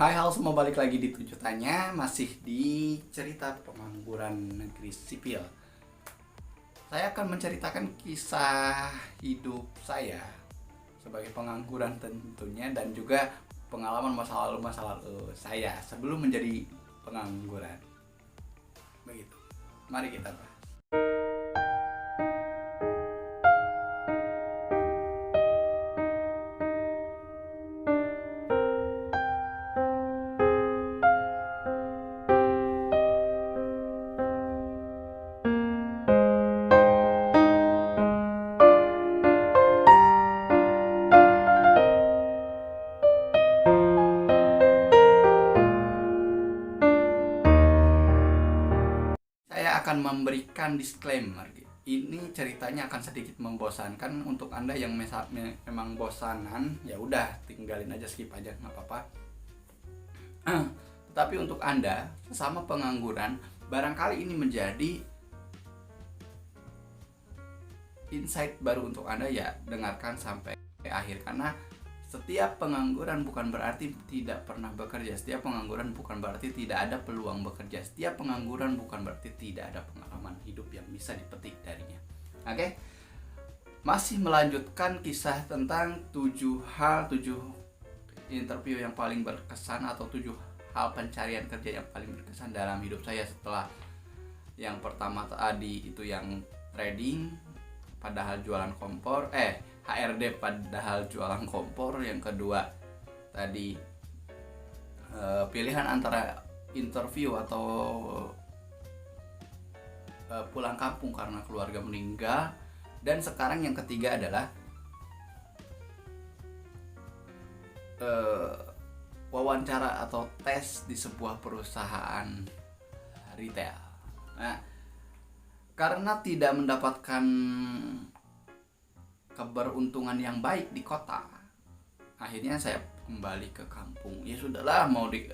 Hai halo semua, balik lagi di Tujuh Tanya. Masih di cerita pengangguran negeri sipil. Saya akan menceritakan kisah hidup saya sebagai pengangguran tentunya, dan juga pengalaman masa lalu saya sebelum menjadi pengangguran. Begitu. Mari kita bahas. Saya akan memberikan disclaimer. Ini ceritanya akan sedikit membosankan untuk Anda yang memang bosanan. Ya udah, tinggalin aja, skip aja, nggak apa-apa. Tetapi untuk Anda sesama pengangguran, barangkali ini menjadi insight baru untuk Anda. Ya, dengarkan sampai akhir, karena setiap pengangguran bukan berarti tidak pernah bekerja. Setiap pengangguran bukan berarti tidak ada peluang bekerja. Setiap pengangguran bukan berarti tidak ada pengalaman hidup yang bisa dipetik darinya. Oke? Masih melanjutkan kisah tentang 7 interview yang paling berkesan, atau 7 hal pencarian kerja yang paling berkesan dalam hidup saya. Setelah yang pertama tadi itu yang trading padahal jualan kompor, HRD padahal jualan kompor. Yang kedua tadi pilihan antara interview atau pulang kampung karena keluarga meninggal. Dan sekarang yang ketiga adalah wawancara atau tes di sebuah perusahaan retail. Nah, karena tidak mendapatkan keberuntungan yang baik di kota, akhirnya saya kembali ke kampung. Ya sudahlah, mau di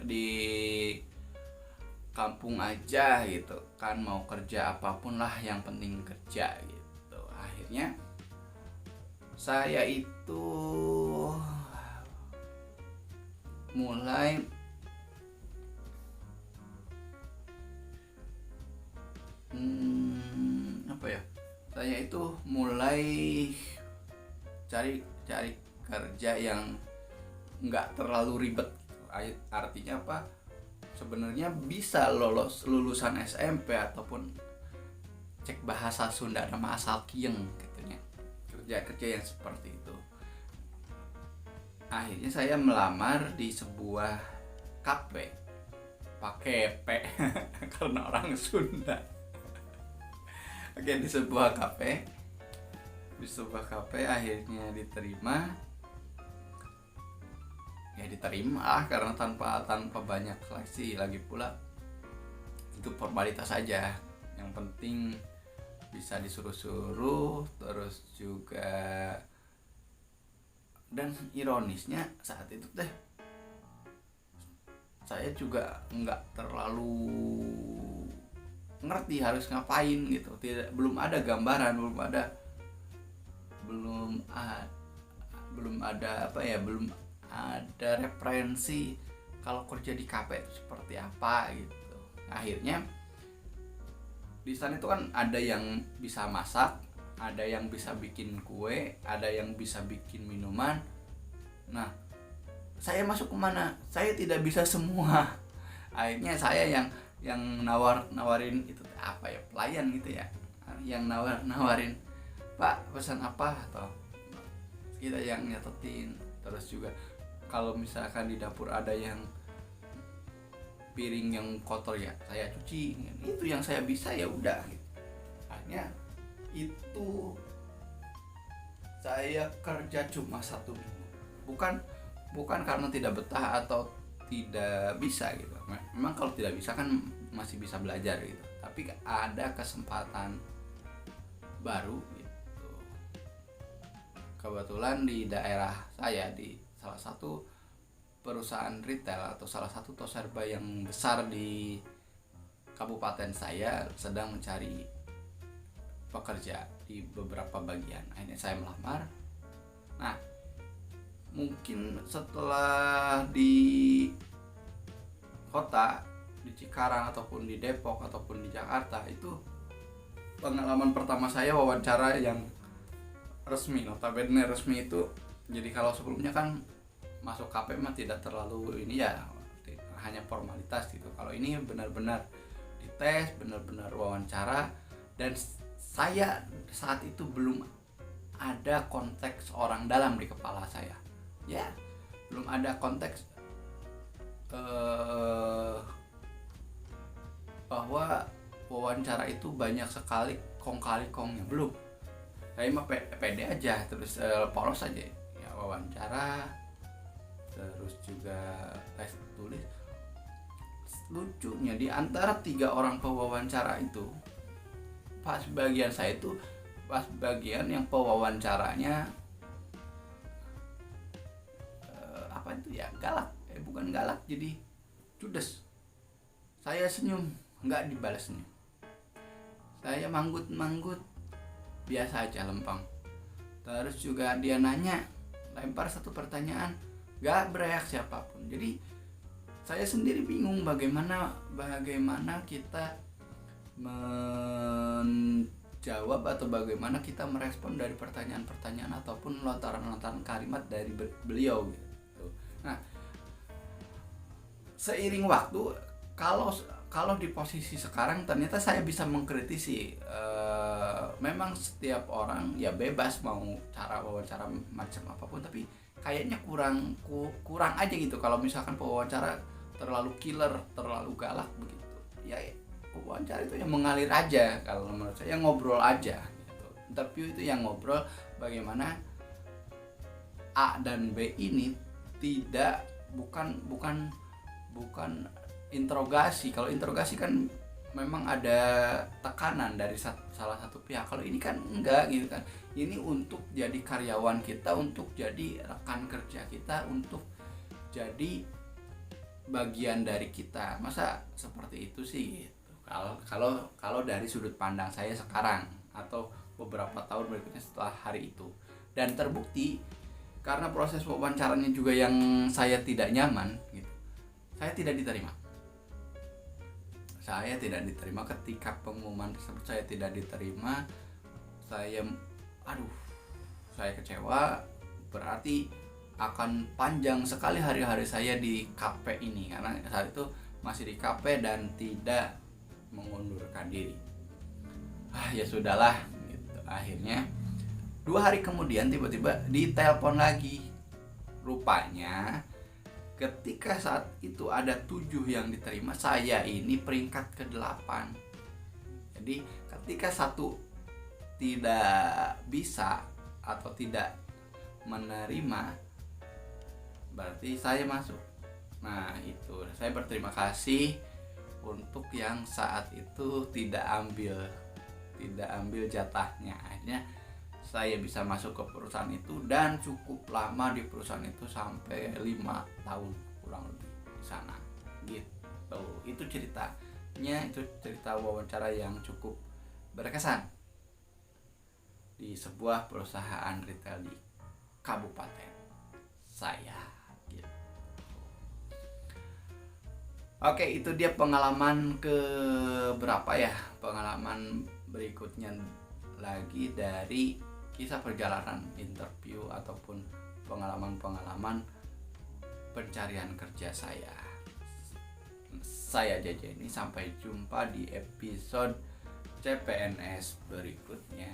kampung aja gitu kan, mau kerja apapun lah, yang penting kerja gitu. Akhirnya saya itu mulai saya itu mulai cari kerja yang nggak terlalu ribet. Artinya apa? Sebenarnya bisa lulusan SMP ataupun cek bahasa Sunda nama asal kieng katanya, kerja yang seperti itu. Akhirnya saya melamar di sebuah kafe, pakai P karena orang Sunda. Oke, di sebuah kafe akhirnya diterima. Ya diterima karena tanpa banyak seleksi. Lagi pula itu formalitas saja, yang penting bisa disuruh-suruh. Terus juga, dan ironisnya saat itu saya juga nggak terlalu ngerti harus ngapain gitu. Belum ada gambaran, belum ada referensi kalau kerja di kafe itu seperti apa gitu. Akhirnya di sana itu kan ada yang bisa masak, ada yang bisa bikin kue, ada yang bisa bikin minuman. Nah, saya masuk kemana? Saya tidak bisa semua. Akhirnya saya yang nawarin itu apa ya, pelayan gitu ya, yang nawarin, Pak pesan apa, atau kita yang nyatetin. Terus juga kalau misalkan di dapur ada yang piring yang kotor, ya saya cuci. Itu yang saya bisa, ya udah gitu. Akhirnya itu saya kerja cuma 1 minggu. Bukan karena tidak betah atau tidak bisa gitu. Memang kalau tidak bisa kan masih bisa belajar gitu. Tapi ada kesempatan baru gitu. Kebetulan di daerah saya, di salah satu perusahaan retail atau salah satu toserba yang besar di kabupaten saya, sedang mencari pekerja di beberapa bagian. Akhirnya saya melamar. Nah, mungkin setelah kota, di Cikarang ataupun di Depok ataupun di Jakarta, itu pengalaman pertama saya wawancara yang resmi, notabene resmi itu. Jadi kalau sebelumnya kan masuk KP mah tidak terlalu ini ya, hanya formalitas gitu. Kalau ini benar-benar dites, benar-benar wawancara, dan saya saat itu belum ada konteks orang dalam di kepala saya. Ya, belum ada konteks bahwa wawancara itu banyak sekali kong kali kongnya, belum. Saya mah pede aja, terus polos aja ya, wawancara, terus juga tes tulis. Lucunya di antara 3 orang pewawancara itu, pas bagian saya itu pas bagian yang pewawancaranya apa itu ya, galak, bukan galak, jadi judes. Saya senyum, nggak dibalas senyum. Saya manggut-manggut, biasa aja, lempeng. Terus juga dia nanya, lempar satu pertanyaan, nggak bereaksi apapun. Jadi saya sendiri bingung bagaimana kita menjawab atau bagaimana kita merespon dari pertanyaan-pertanyaan ataupun lontaran-lontaran kalimat dari beliau gitu. Nah, seiring waktu, kalau di posisi sekarang ternyata saya bisa mengkritisi. Memang setiap orang ya bebas mau cara wawancara macam apapun, tapi kayaknya kurang aja gitu kalau misalkan pewawancara terlalu killer, terlalu galak begitu. Ya wawancara itu yang mengalir aja, kalau menurut saya ngobrol aja gitu. Interview itu yang ngobrol, bagaimana A dan B ini bukan interogasi. Kalau interogasi kan memang ada tekanan dari salah satu pihak. Kalau ini kan enggak gitu kan. Ini untuk jadi karyawan kita, untuk jadi rekan kerja kita, untuk jadi bagian dari kita. Masa seperti itu sih gitu. Kalau dari sudut pandang saya sekarang atau beberapa tahun berikutnya setelah hari itu. Dan terbukti karena proses wawancaranya juga yang saya tidak nyaman gitu. Saya tidak diterima. Ketika pengumuman tersebut saya tidak diterima. Saya kecewa. Berarti akan panjang sekali hari-hari saya di KP ini, karena saat itu masih di KP dan tidak mengundurkan diri. Ya sudahlah gitu. Akhirnya 2 hari kemudian tiba-tiba ditelepon lagi. Rupanya ketika saat itu ada 7 yang diterima, saya ini peringkat ke-8. Jadi ketika satu tidak bisa atau tidak menerima, berarti saya masuk. Nah itu, saya berterima kasih untuk yang saat itu tidak ambil jatahnya. Akhirnya saya bisa masuk ke perusahaan itu dan cukup lama di perusahaan itu, sampai 5 tahun kurang lebih di sana gitu. Itu ceritanya, itu cerita wawancara yang cukup berkesan di sebuah perusahaan retail di kabupaten saya gitu. Oke, itu dia pengalaman ke berapa ya, pengalaman berikutnya lagi dari kisah perjalanan interview ataupun pengalaman pencarian kerja saya. Saya JJ ini, sampai jumpa di episode CPNS berikutnya.